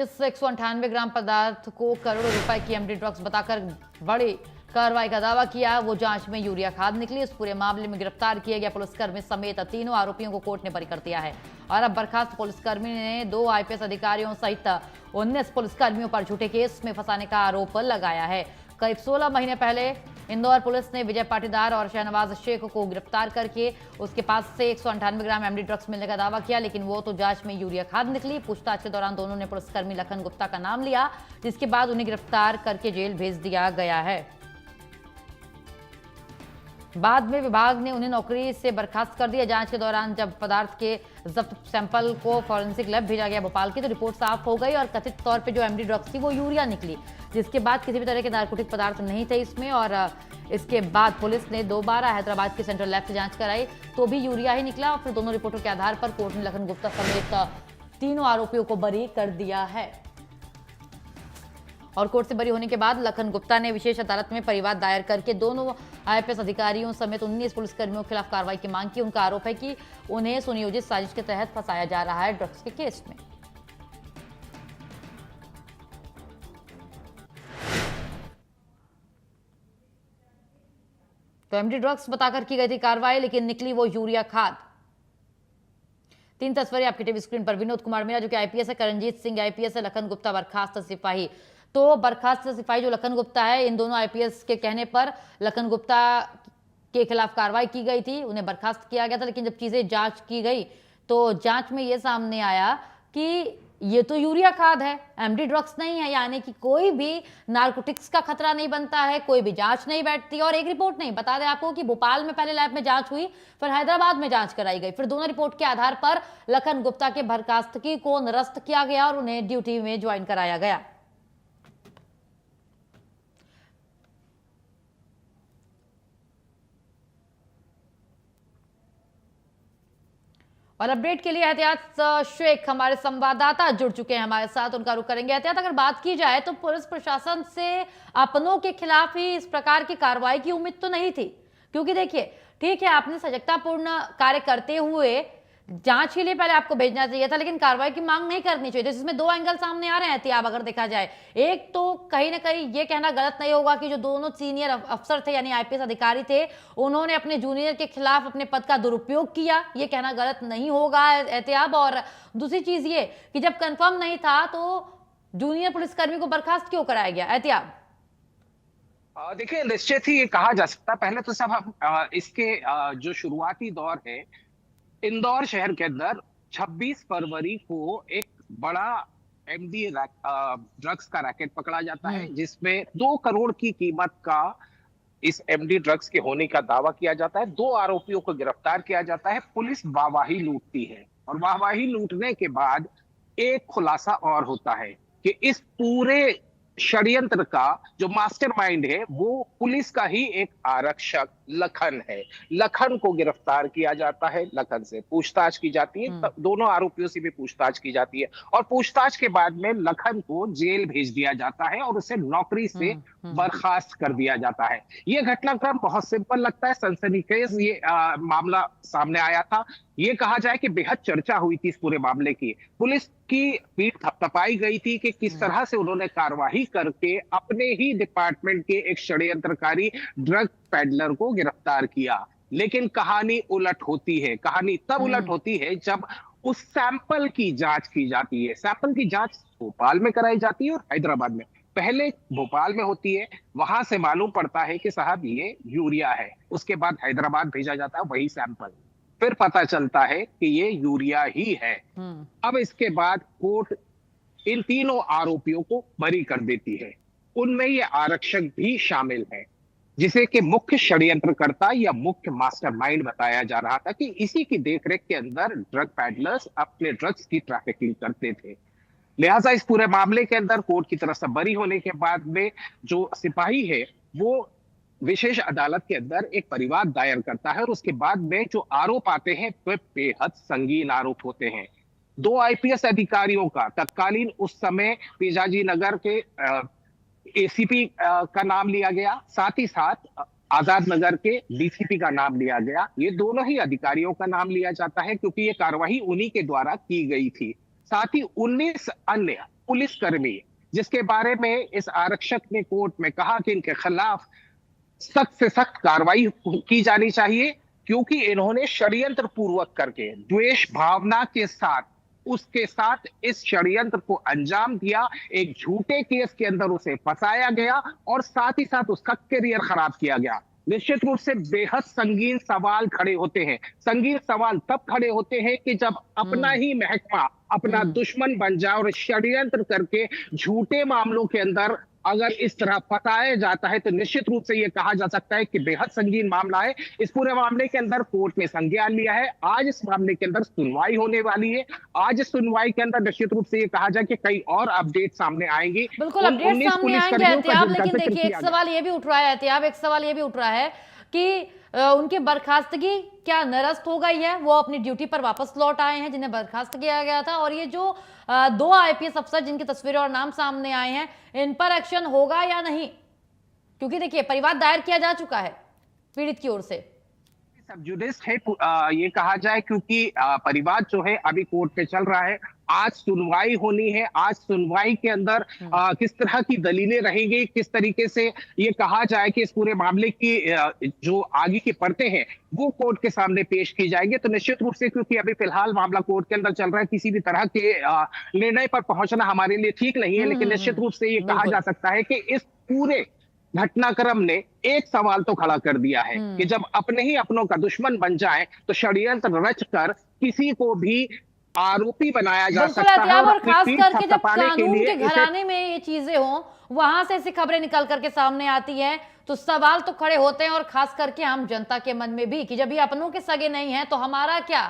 इस 198 ग्राम पदार्थ को करोड़ों रुपए की एमडी ड्रग्स बताकर बड़ी कार्रवाई का दावा किया। वो जांच में यूरिया खाद निकली। इस पूरे मामले में गिरफ्तार किए गए पुलिसकर्मी समेत तीनों आरोपियों को कोर्ट ने बरी कर दिया है। और अब बर्खास्त पुलिसकर्मी ने 2 आईपीएस अधिकारियों सहित 19 पुलिसकर्मियों पर झूठे केस में फंसाने का आरोप लगाया है। करीब 16 महीने पहले इंदौर पुलिस ने विजय पाटीदार और शहनवाज शेख को गिरफ्तार करके उसके पास से 198 ग्राम एमडी ड्रग्स मिलने का दावा किया, लेकिन वो तो जांच में यूरिया खाद निकली। पूछताछ के दौरान दोनों ने पुलिसकर्मी लखन गुप्ता का नाम लिया, जिसके बाद उन्हें गिरफ्तार करके जेल भेज दिया गया है। बाद में विभाग ने उन्हें नौकरी से बर्खास्त कर दिया। जांच के दौरान जब पदार्थ के जब्त सैंपल को फॉरेंसिक लैब भेजा गया भोपाल की, तो रिपोर्ट साफ हो गई और कथित तौर पे जो एमडी ड्रग्स थी वो यूरिया निकली, जिसके बाद किसी भी तरह के नारकोटिक पदार्थ नहीं थे इसमें। और इसके बाद पुलिस ने दोबारा हैदराबाद की सेंट्रल लैब से जांच कराई तो भी यूरिया ही निकला। और फिर दोनों रिपोर्टों के आधार पर कोर्ट ने लखन गुप्ता समेत तीनों आरोपियों को बरी कर दिया है। और कोर्ट से बरी होने के बाद लखन गुप्ता ने विशेष अदालत में परिवाद दायर करके दोनों आईपीएस अधिकारियों समेत 19 पुलिसकर्मियों के खिलाफ कार्रवाई की मांग की। उनका आरोप है कि उन्हें सुनियोजित साजिश के तहत फंसाया जा रहा है ड्रग्स के केस में। तो एमडी ड्रग्स बताकर की गई थी कार्रवाई, लेकिन निकली वो यूरिया खाद। 3 तस्वीरें आपकी टीवी स्क्रीन पर। विनोद कुमार मीणा जो कि आईपीएस है, करणजीत सिंह आईपीएस है, लखन गुप्ता बर्खास्त सिपाही। तो बर्खास्त सिपाही जो लखन गुप्ता है, इन दोनों आईपीएस के कहने पर लखन गुप्ता के खिलाफ कार्रवाई की गई थी, उन्हें बर्खास्त किया गया था। लेकिन जब चीजें जांच की गई तो जांच में यह सामने आया कि ये तो यूरिया खाद है, एमडी ड्रग्स नहीं है। यानी कि कोई भी नारकोटिक्स का खतरा नहीं बनता है, कोई भी जांच नहीं बैठती और एक रिपोर्ट नहीं। बता दें आपको कि भोपाल में पहले लैब में जांच हुई, फिर हैदराबाद में जांच कराई गई, फिर दोनों रिपोर्ट के आधार पर लखन गुप्ता के बर्खास्तगी को निरस्त किया गया और उन्हें ड्यूटी में ज्वाइन कराया गया। और अपडेट के लिए एहतियात शेख हमारे संवाददाता जुड़ चुके हैं हमारे साथ, उनका रुख करेंगे। एहतियात, अगर बात की जाए तो पुलिस प्रशासन से अपनों के खिलाफ ही इस प्रकार की कार्रवाई की उम्मीद तो नहीं थी, क्योंकि देखिए ठीक है आपने सजगतापूर्ण कार्य करते हुए जांच के लिए पहले आपको भेजना चाहिए था, लेकिन कार्रवाई की मांग नहीं करनी चाहिए। जिसमें 2 एंगल सामने आ रहे हैं एहतियात अगर देखा जाए। एक तो कहीं ना कहीं ये कहना गलत नहीं होगा कि जो दोनों सीनियर अफसर थे यानी आईपीएस अधिकारी थे, उन्होंने अपने जूनियर के खिलाफ अपने पद का दुरुपयोग किया, ये कहना गलत नहीं होगा एहतियात। और दूसरी चीज ये कि जब कंफर्म नहीं था तो जूनियर पुलिसकर्मी को बर्खास्त क्यों कराया गया एहतियात? देखिए, निश्चित ही ये कहा जा सकता है। पहले तो सब हम इसके जो शुरुआती दौर है, इंदौर शहर के अंदर 26 फरवरी को एक बड़ा एमडी ड्रग्स का रैकेट पकड़ा जाता है, जिसमें 2 करोड़ की कीमत का इस एमडी ड्रग्स के होने का दावा किया जाता है। 2 आरोपियों को गिरफ्तार किया जाता है। पुलिस वाहवाही लूटती है और वाहवाही लूटने के बाद एक खुलासा और होता है कि इस पूरे षड्यंत्र का जो मास्टरमाइंड है वो पुलिस का ही एक आरक्षक लखन है। लखन को गिरफ्तार किया जाता है, लखन से पूछताछ की जाती है, दोनों आरोपियों से भी पूछताछ की जाती है और पूछताछ के बाद में लखन को जेल भेज दिया जाता है और उसे नौकरी से बर्खास्त कर दिया जाता है। ये घटनाक्रम बहुत सिंपल लगता है, सनसनीखेज ये मामला सामने आया था। ये कहा जाए कि बेहद चर्चा हुई थी इस पूरे मामले की। पुलिस की पीठ थपथपाई गई थी कि किस तरह से उन्होंने कार्यवाही करके अपने ही डिपार्टमेंट के एक षड्यंत्रकारी ड्रग पेडलर को गिरफ्तार किया। लेकिन कहानी उलट होती है। कहानी तब उलट होती है जब उस सैंपल की जांच की जाती है। सैंपल की जांच भोपाल में कराई जाती है और हैदराबाद में। पहले भोपाल में होती है, वहां से मालूम पड़ता है कि साहब ये यूरिया है। उसके बाद हैदराबाद भेजा जाता है वही सैंपल, फिर पता चलता है कि ये यूरिया ही है। अब इसके बाद कोर्ट इन तीनों आरोपियों को बरी कर देती है। उनमें ये आरक्षक भी शामिल है, जिसे कि मुख्य षड्यंत्रकर्ता या मुख्य मास्टरमाइंड बताया जा रहा था कि इसी की देखरेख के अंदर ड्रग पैडलर्स अपने ड्रग्स की ट्रैफिकिंग करते थे। लिहाजा इस पूरे मामले के अंदर कोर्ट की तरफ से बरी होने के बाद में जो सिपाही है वो विशेष अदालत के अंदर एक परिवाद दायर करता है और उसके बाद में जो आरोप आते हैं वे बेहद संगीन आरोप होते हैं। 2 आईपीएस अधिकारियों का तत्कालीन उस समय पेजाजी नगर के एसीपी का नाम लिया गया, साथ ही साथ आजाद नगर के डीसीपी का नाम लिया गया। ये दोनों ही अधिकारियों का नाम लिया जाता है क्योंकि ये कार्रवाई उन्हीं के द्वारा की गई थी। साथ ही 19 अन्य पुलिसकर्मी, जिसके बारे में इस आरक्षक ने कोर्ट में कहा कि इनके खिलाफ सख्त से सख्त कार्रवाई की जानी चाहिए, क्योंकि इन्होंने षड्यंत्र पूर्वक करके द्वेष भावना के साथ उसके साथ इस षड्यंत्र को अंजाम दिया। एक झूठे केस के अंदर उसे फंसाया गया और साथ ही साथ उसका करियर खराब किया गया। निश्चित रूप से बेहद संगीन सवाल खड़े होते हैं। संगीन सवाल तब खड़े होते हैं कि जब अपना ही महकमा अपना दुश्मन बन जाए और षड्यंत्र करके झूठे मामलों के अंदर अगर इस तरह फंसाया जाता है, तो निश्चित रूप से यह कहा जा सकता है कि बेहद संगीन मामला है। इस पूरे मामले के अंदर कोर्ट ने संज्ञान लिया है। आज इस मामले के अंदर सुनवाई होने वाली है। आज इस सुनवाई के अंदर निश्चित रूप से ये कहा जाए कि कई और अपडेट सामने आएंगी। बिल्कुल अपडेट सामने आएंगे एहतियाब, लेकिन देखिए एक सवाल ये भी उठ रहा है एहतियाब, एक सवाल ये भी उठ रहा है कि उनकी बर्खास्तगी क्या निरस्त हो गई है? वो अपनी ड्यूटी पर वापस लौट आए हैं जिन्हें बर्खास्त किया गया था, और ये जो 2 आईपीएस अफसर जिनकी तस्वीरें और नाम सामने आए हैं, इन पर एक्शन होगा या नहीं? क्योंकि देखिए परिवाद दायर किया जा चुका है पीड़ित की ओर से। सब जुडिस है ये कहा जाए, क्योंकि परिवार जो है अभी कोर्ट पे चल रहा है। आज सुनवाई होनी है। आज सुनवाई के अंदर किस तरह की दलीलें रहेंगी, किस तरीके से ये कहा जाए कि इस पूरे मामले की जो आगे की परतें हैं वो कोर्ट के सामने पेश की जाएंगी। तो निश्चित रूप से, क्योंकि अभी फिलहाल मामला कोर्ट के अंदर चल रहा है, किसी भी तरह के निर्णय पर पहुंचना हमारे लिए ठीक नहीं है। लेकिन निश्चित रूप से ये कहा जा सकता है कि इस पूरे घटनाक्रम ने एक सवाल तो खड़ा कर दिया है कि जब अपने ही अपनों का दुश्मन बन जाए तो षड्यंत्र रचकर किसी को भी आरोपी बनाया जा सकता है। और खास करके जब कानून के घराने में ये चीजें हों, वहां से ऐसी खबरें निकल करके सामने आती हैं, तो सवाल तो खड़े होते हैं, और खास करके आम जनता के मन में भी कि जब ये अपनों के सगे नहीं है तो हमारा क्या।